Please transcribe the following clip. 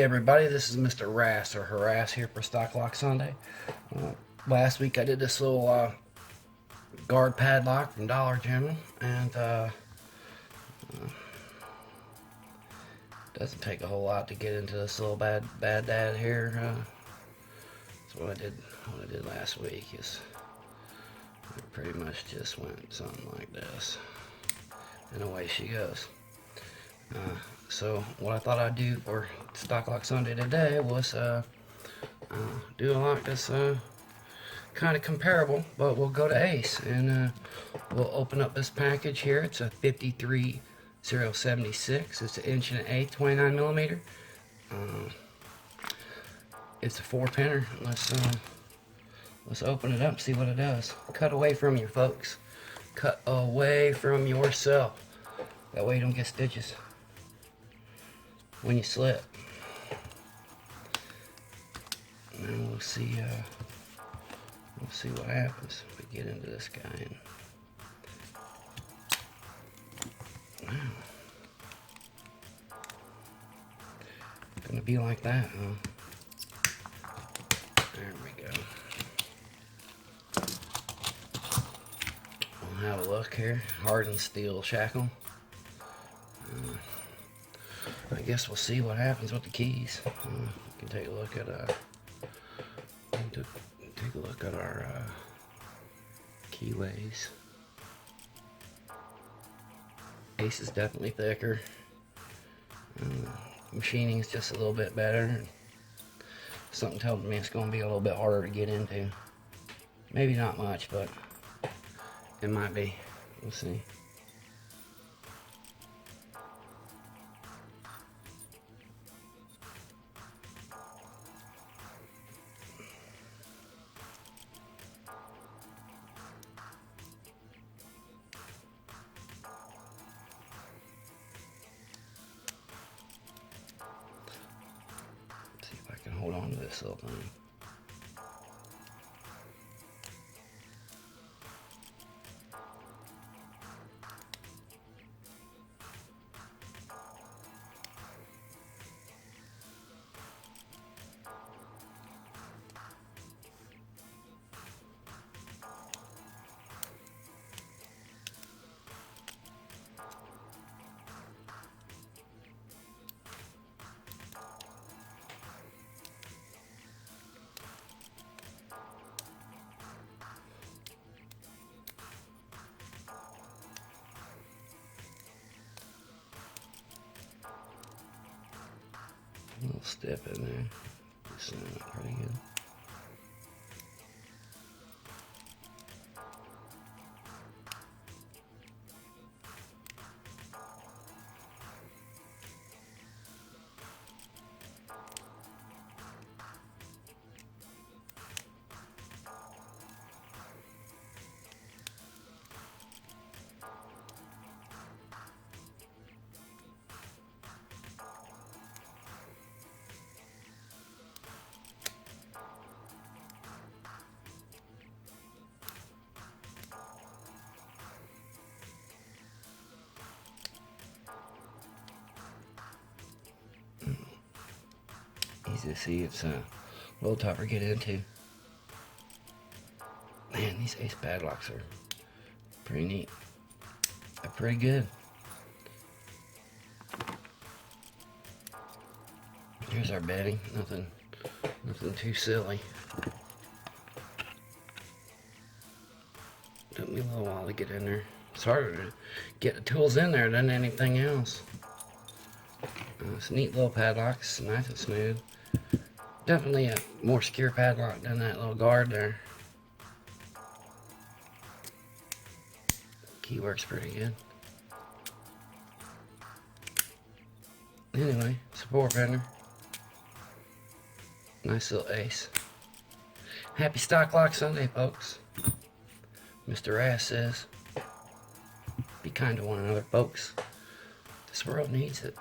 everybody, this is Mr. Rass or Harass here for Stock Lock Sunday. Last week I did this little guard padlock from Dollar General, and doesn't take a whole lot to get into this little bad dad here. That's what I did last week. Is I pretty much just went something like this, and away she goes. So what I thought I'd do for Stock Lock Sunday today was do a lock that's kind of comparable, but we'll go to Ace, and we'll open up this package here. It's a 53076. It's an 1 1/8, 29 millimeter. It's a 4-pinner. Let's open it up, see what it does. Cut away from you, folks. Cut away from yourself. That way you don't get stitches when you slip. And we'll see what happens if we get into this guy. And wow, it's gonna be like that, huh? There we go. We'll have a look here. Hardened steel shackle. I guess we'll see what happens with the keys. We can take a look at our keyways. Ace is definitely thicker. Machining is just a little bit better. Something tells me it's going to be a little bit harder to get into. Maybe not much, but it might be. We'll see. Hold on to this little thing. A little step in there. This is pretty good. Easy to see, it's a little tougher to get into. Man, these Ace padlocks are pretty neat. They're pretty good. Here's our bedding. Nothing too silly. Took me a little while to get in there. It's harder to get the tools in there than anything else. It's a neat little padlock. It's nice and smooth. Definitely a more secure padlock than that little guard there. Key works pretty good. Anyway, it's a 4-pinner. Nice little Ace. Happy Stock Lock Sunday, folks. Mr. Ass says, be kind to one another, folks. This world needs it.